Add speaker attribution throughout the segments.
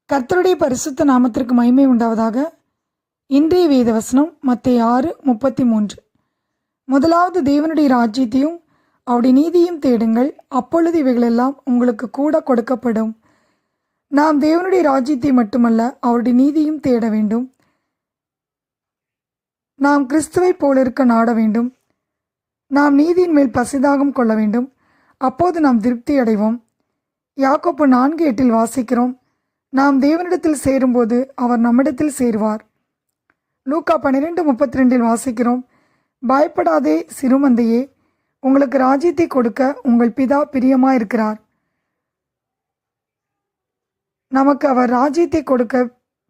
Speaker 1: கர்த்தருடைய பரிசுத்த நாமத்திற்கு மகிமை உண்டாவதாக. இன்றைய வேதவசனம் மத்தேயு 6:33. முதலாவது தேவனுடைய ராஜ்யத்தையும் அவருடைய நீதியும் தேடுங்கள், அப்பொழுது இவைகளெல்லாம் உங்களுக்கு கூட கொடுக்கப்படும். நாம் தேவனுடைய ராஜ்யத்தை மட்டுமல்ல, அவருடைய நீதியும் தேட வேண்டும். நாம் கிறிஸ்துவை போல இருக்க நாட வேண்டும். நாம் நீதியின் மேல் பசிதாகம் கொள்ள வேண்டும். அப்போது நாம் திருப்தி அடைவோம். யாக்கோப்பு 4:8 வாசிக்கிறோம், நாம் தேவனிடத்தில் சேரும்போது அவர் நம்மிடத்தில் சேருவார். லூக்கா 12:32 வாசிக்கிறோம், பயப்படாதே சிறுமந்தையே, உங்களுக்கு ராஜ்யத்தை கொடுக்க உங்கள் பிதா பிரியமாயிருக்கிறார். நமக்கு அவர் ராஜ்யத்தை கொடுக்க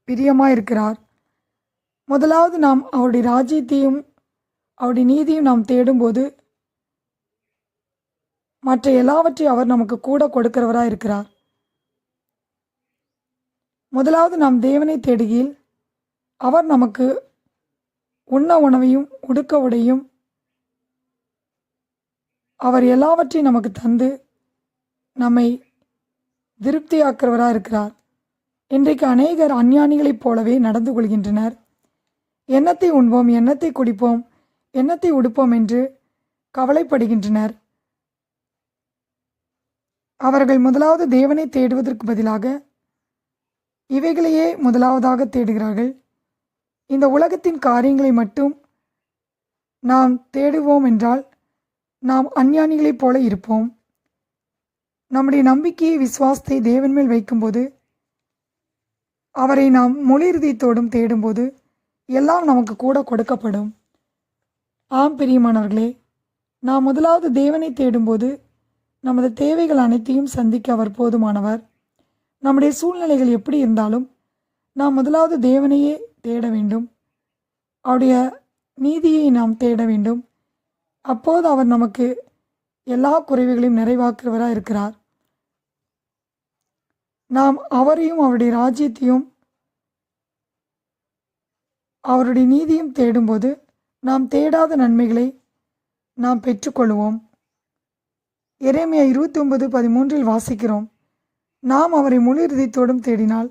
Speaker 1: பிரியமாயிருக்கிறார். முதலாவது நாம் அவருடைய ராஜ்யத்தையும் அவருடைய நீதியும் நாம் தேடும்போது மற்ற எல்லாவற்றையும் அவர் நமக்கு கூட கொடுக்கிறவராக இருக்கிறார். முதலாவது நாம் தேவனை தேடுகையில் அவர் நமக்கு உண்ண உணவையும் உடுக்க உடையும் அவர் எல்லாவற்றையும் நமக்கு தந்து நம்மை திருப்தியாக்குறவராக இருக்கிறார். இன்றைக்கு அநேகர் அஞ்ஞானிகளைப் போலவே நடந்து கொள்கின்றனர். எண்ணத்தை உண்போம், எண்ணத்தை குடிப்போம், எண்ணத்தை உடுப்போம் என்று கவலைப்படுகின்றனர். அவர்கள் முதலாவது தேவனை தேடுவதற்கு பதிலாக இவைகளையே முதலாவதாக தேடுகிறார்கள். இந்த உலகத்தின் காரியங்களை மட்டும் நாம் தேடுவோம் என்றால் நாம் அஞ்ஞானிகளைப் போல இருப்போம். நம்முடைய நம்பிக்கையை, விசுவாசத்தை தேவன் மேல் வைக்கும்போது, அவரை நாம் முழு இருதயத்தோடும் தேடும்போது எல்லாம் நமக்கு கூட கொடுக்கப்படும். ஆம் பிரியமானவர்களே, நாம் முதலாவது தேவனை தேடும்போது நமது தேவைகள் அனைத்தையும் சந்திக்க அவர் போதுமானவர். நம்முடைய சூழ்நிலைகள் எப்படி இருந்தாலும் நாம் முதலாவது தேவனையே தேட வேண்டும். அவருடைய நீதியை நாம் தேட வேண்டும். அப்போது அவர் நமக்கு எல்லா குறைவுகளையும் நிறைவாக்குறவராக இருக்கிறார். நாம் அவரையும் அவருடைய ராஜ்யத்தையும் அவருடைய நீதியும் தேடும்போது நாம் தேடாத நன்மைகளை நாம் பெற்றுக்கொள்வோம். எரேமியா 29:13 வாசிக்கிறோம், நாம் அவரை முழு இருதயத்தோடும் தேடினால்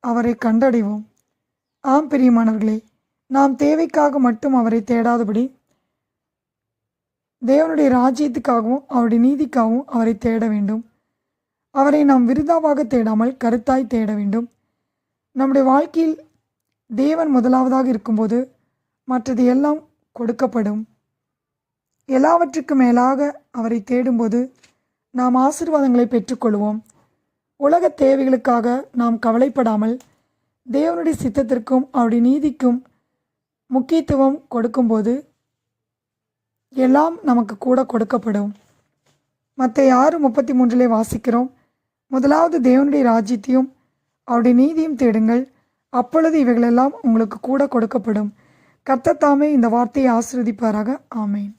Speaker 1: அவரை கண்டடைவோம். ஆம் பிரியமானவர்களே, நாம் தேவைக்காக மட்டும் அவரை தேடாதபடி தேவனுடைய ராஜ்யத்துக்காகவும் அவருடைய நீதிக்காகவும் அவரை தேட வேண்டும். அவரை நாம் விருதாவாக தேடாமல் கருத்தாய் தேட வேண்டும். நம்முடைய வாழ்க்கையில் தேவன் முதலாவதாக இருக்கும்போது மற்றது எல்லாம் கொடுக்கப்படும். எல்லாவற்றுக்கும் மேலாக அவரை தேடும்போது நாம் ஆசீர்வாதங்களை பெற்றுக்கொள்வோம். உலக தேவைகளுக்காக நாம் கவலைப்படாமல் தேவனுடைய சித்தத்திற்கும் அவருடைய நீதிக்கும் முக்கியத்துவம் கொடுக்கும்போது எல்லாம் நமக்கு கூட கொடுக்கப்படும். மத்தேயு 6:33 வாசிக்கிறோம், முதலாவது தேவனுடைய ராஜ்யத்தையும் அவருடைய நீதியும் தேடுங்கள், அப்பொழுது இவைகளெல்லாம் உங்களுக்கு கூட கொடுக்கப்படும். கர்த்தர் தாமே இந்த வார்த்தையை ஆசீர்வதிப்பாராக. ஆமேன்.